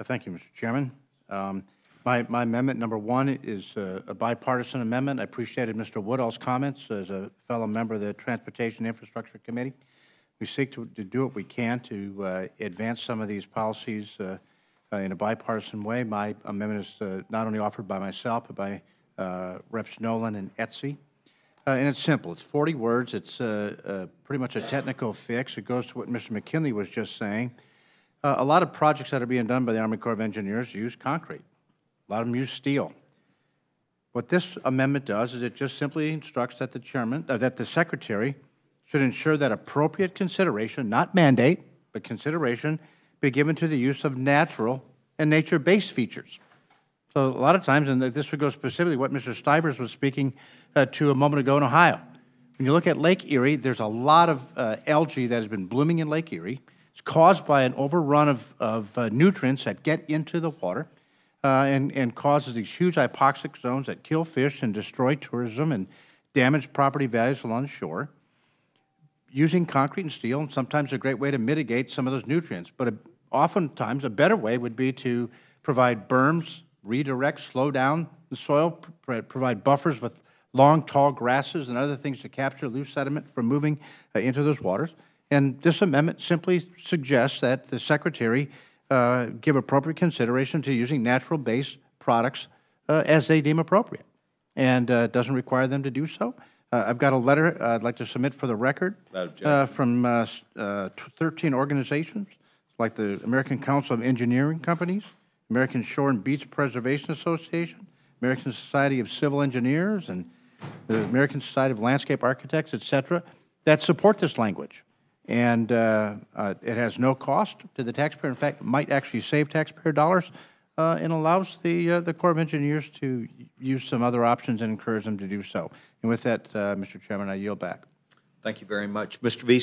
Thank you, Mr. Chairman. My amendment number 1 is a bipartisan amendment. I appreciated Mr. Woodall's comments as a fellow member of the Transportation Infrastructure Committee. We seek to do what we can to advance some of these policies in a bipartisan way. My amendment is not only offered by myself, but by Reps. Nolan and Etsy. And it's simple. It's 40 words. It's pretty much a technical fix. It goes to what Mr. McKinley was just saying. A lot of projects that are being done by the Army Corps of Engineers use concrete. A lot of them use steel. What this amendment does is it just simply instructs that the chairman, that the secretary should ensure that appropriate consideration, not mandate, but consideration, be given to the use of natural and nature-based features. So a lot of times, and this would go specifically what Mr. Stivers was speaking to a moment ago in Ohio. When you look at Lake Erie, there's a lot of algae that has been blooming in Lake Erie. It's caused by an overrun of nutrients that get into the water and causes these huge hypoxic zones that kill fish and destroy tourism and damage property values along the shore. Using concrete and steel, and sometimes a great way to mitigate some of those nutrients, but oftentimes a better way would be to provide berms, redirect, slow down the soil, provide buffers with long, tall grasses and other things to capture loose sediment from moving into those waters. And this amendment simply suggests that the Secretary give appropriate consideration to using natural-based products as they deem appropriate, and doesn't require them to do so. I've got a letter I'd like to submit for the record from 13 organizations, like the American Council of Engineering Companies, American Shore and Beach Preservation Association, American Society of Civil Engineers, and the American Society of Landscape Architects, et cetera, that support this language. And it has no cost to the taxpayer. In fact, it might actually save taxpayer dollars and allows the Corps of Engineers to use some other options and encourage them to do so. And with that, Mr. Chairman, I yield back. Thank you very much. Mr. V.